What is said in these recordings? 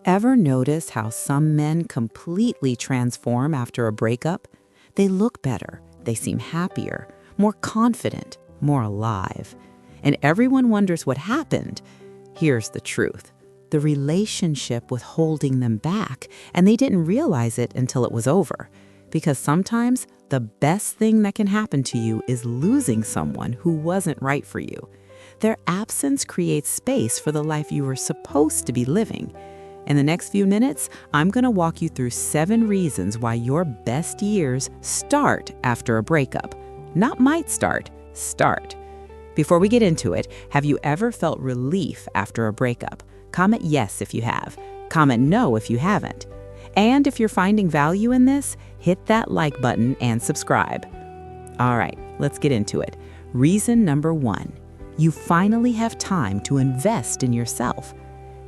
Ever notice how some men completely transform after a breakup? They look better, they seem happier, more confident, more alive. And everyone wonders what happened. Here's the truth. The relationship was holding them back, and they didn't realize it until it was over. Because sometimes the best thing that can happen to you is losing someone who wasn't right for you. Their absence creates space for the life you were supposed to be living. In the next few minutes, I'm going to walk you through 7 reasons why your best years start after a breakup. Not might start, start. Before we get into it, have you ever felt relief after a breakup? Comment yes if you have. Comment no if you haven't. And if you're finding value in this, hit that like button and subscribe. All right, let's get into it. Reason number 1, you finally have time to invest in yourself.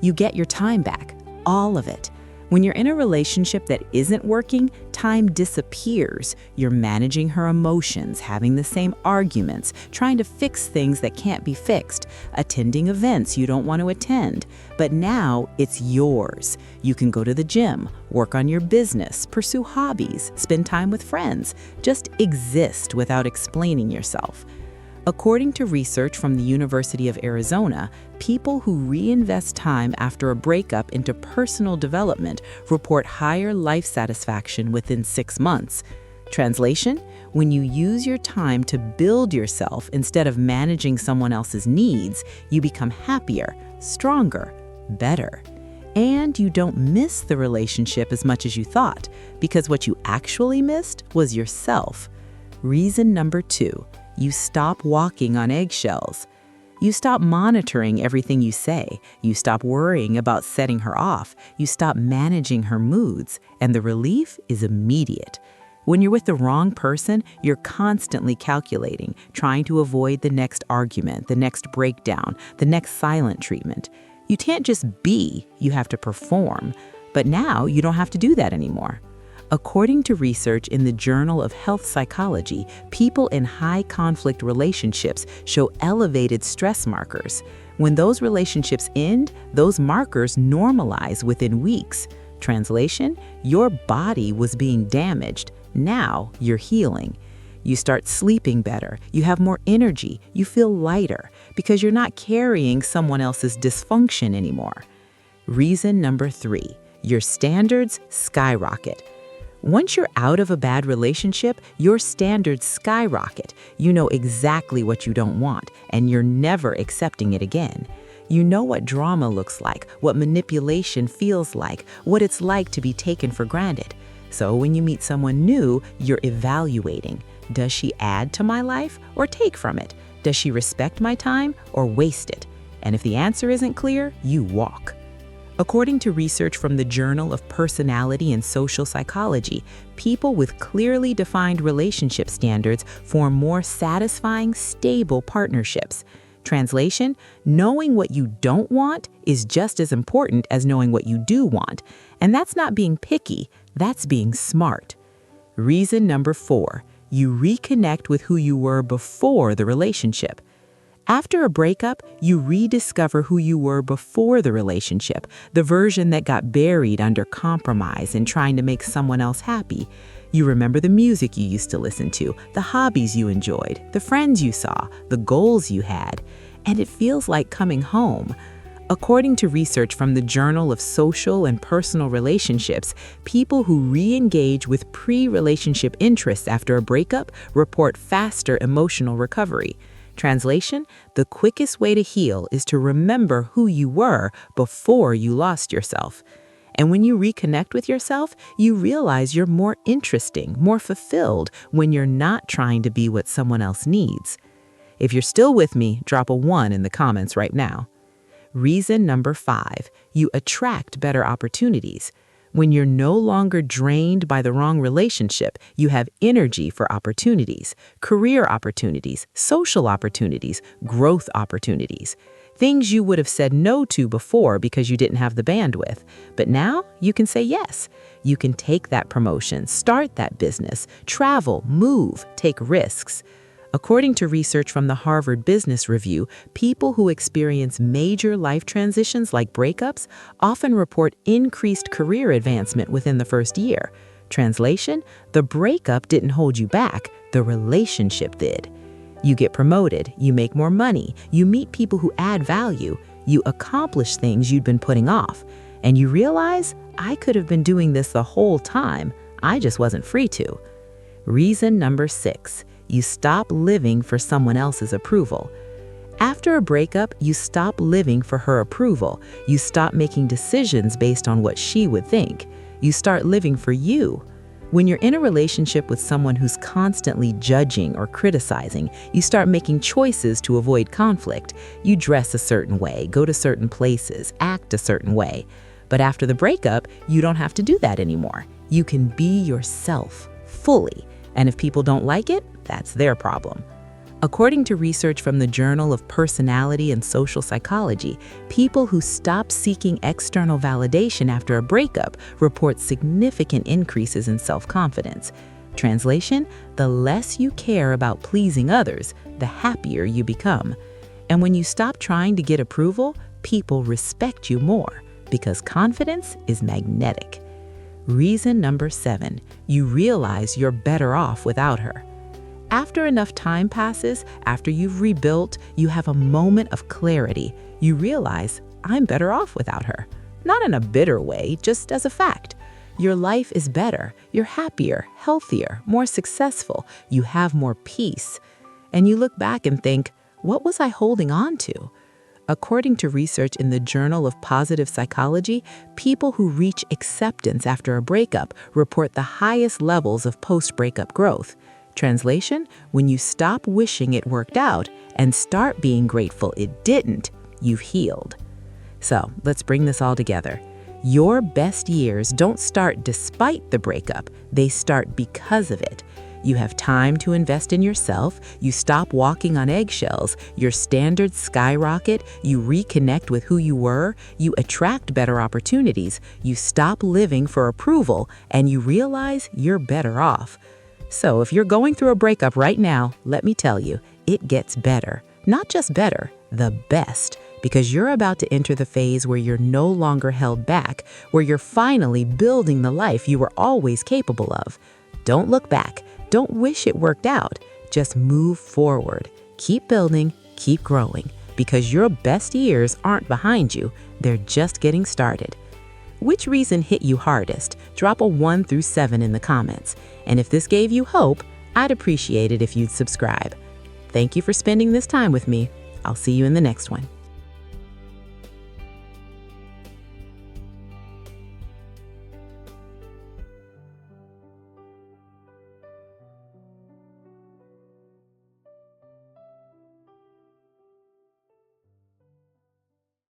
You get your time back. All of it. When you're in a relationship that isn't working, time disappears. You're managing her emotions, having the same arguments, trying to fix things that can't be fixed, attending events you don't want to attend. But now it's yours. You can go to the gym, work on your business, pursue hobbies, spend time with friends. Just exist without explaining yourself. According to research from the University of Arizona, people who reinvest time after a breakup into personal development report higher life satisfaction within 6 months. Translation: when you use your time to build yourself instead of managing someone else's needs, you become happier, stronger, better. And you don't miss the relationship as much as you thought, because what you actually missed was yourself. Reason number 2. You stop walking on eggshells. You stop monitoring everything you say. You stop worrying about setting her off. You stop managing her moods. And the relief is immediate. When you're with the wrong person, you're constantly calculating, trying to avoid the next argument, the next breakdown, the next silent treatment. You can't just be, you have to perform. But now you don't have to do that anymore. According to research in the Journal of Health Psychology, people in high-conflict relationships show elevated stress markers. When those relationships end, those markers normalize within weeks. Translation: your body was being damaged. Now you're healing. You start sleeping better. You have more energy. You feel lighter because you're not carrying someone else's dysfunction anymore. Reason number 3, your standards skyrocket. Once you're out of a bad relationship, your standards skyrocket. You know exactly what you don't want, and you're never accepting it again. You know what drama looks like, what manipulation feels like, what it's like to be taken for granted. So when you meet someone new, you're evaluating. Does she add to my life or take from it? Does she respect my time or waste it? And if the answer isn't clear, you walk. According to research from the Journal of Personality and Social Psychology, people with clearly defined relationship standards form more satisfying, stable partnerships. Translation: knowing what you don't want is just as important as knowing what you do want. And that's not being picky, that's being smart. Reason number 4, you reconnect with who you were before the relationship. After a breakup, you rediscover who you were before the relationship, the version that got buried under compromise and trying to make someone else happy. You remember the music you used to listen to, the hobbies you enjoyed, the friends you saw, the goals you had, and it feels like coming home. According to research from the Journal of Social and Personal Relationships, people who re-engage with pre-relationship interests after a breakup report faster emotional recovery. Translation: the quickest way to heal is to remember who you were before you lost yourself. And when you reconnect with yourself, you realize you're more interesting, more fulfilled when you're not trying to be what someone else needs. If you're still with me, drop a 1 in the comments right now. Reason number 5, you attract better opportunities. When you're no longer drained by the wrong relationship, you have energy for opportunities, career opportunities, social opportunities, growth opportunities. Things you would have said no to before because you didn't have the bandwidth. But now you can say yes. You can take that promotion, start that business, travel, move, take risks. According to research from the Harvard Business Review, people who experience major life transitions like breakups often report increased career advancement within the first year. Translation: the breakup didn't hold you back, the relationship did. You get promoted, you make more money, you meet people who add value, you accomplish things you'd been putting off, and you realize, I could have been doing this the whole time, I just wasn't free to. Reason number 6, you stop living for someone else's approval. After a breakup, you stop living for her approval. You stop making decisions based on what she would think. You start living for you. When you're in a relationship with someone who's constantly judging or criticizing, you start making choices to avoid conflict. You dress a certain way, go to certain places, act a certain way. But after the breakup, you don't have to do that anymore. You can be yourself fully. And if people don't like it, that's their problem. According to research from the Journal of Personality and Social Psychology, people who stop seeking external validation after a breakup report significant increases in self-confidence. Translation: the less you care about pleasing others, the happier you become. And when you stop trying to get approval, people respect you more, because confidence is magnetic. Reason number 7, you realize you're better off without her. After enough time passes, after you've rebuilt, you have a moment of clarity. You realize, I'm better off without her. Not in a bitter way, just as a fact. Your life is better. You're happier, healthier, more successful. You have more peace. And you look back and think, what was I holding on to? According to research in the Journal of Positive Psychology, people who reach acceptance after a breakup report the highest levels of post-breakup growth. Translation: when you stop wishing it worked out and start being grateful it didn't, you've healed. So let's bring this all together. Your best years don't start despite the breakup, they start because of it. You have time to invest in yourself, you stop walking on eggshells, your standards skyrocket, you reconnect with who you were, you attract better opportunities, you stop living for approval, and you realize you're better off. So if you're going through a breakup right now, let me tell you, it gets better. Not just better, the best. Because you're about to enter the phase where you're no longer held back, where you're finally building the life you were always capable of. Don't look back. Don't wish it worked out. Just move forward. Keep building, keep growing. Because your best years aren't behind you, they're just getting started. Which reason hit you hardest? Drop a 1 through 7 in the comments. And if this gave you hope, I'd appreciate it if you'd subscribe. Thank you for spending this time with me. I'll see you in the next one.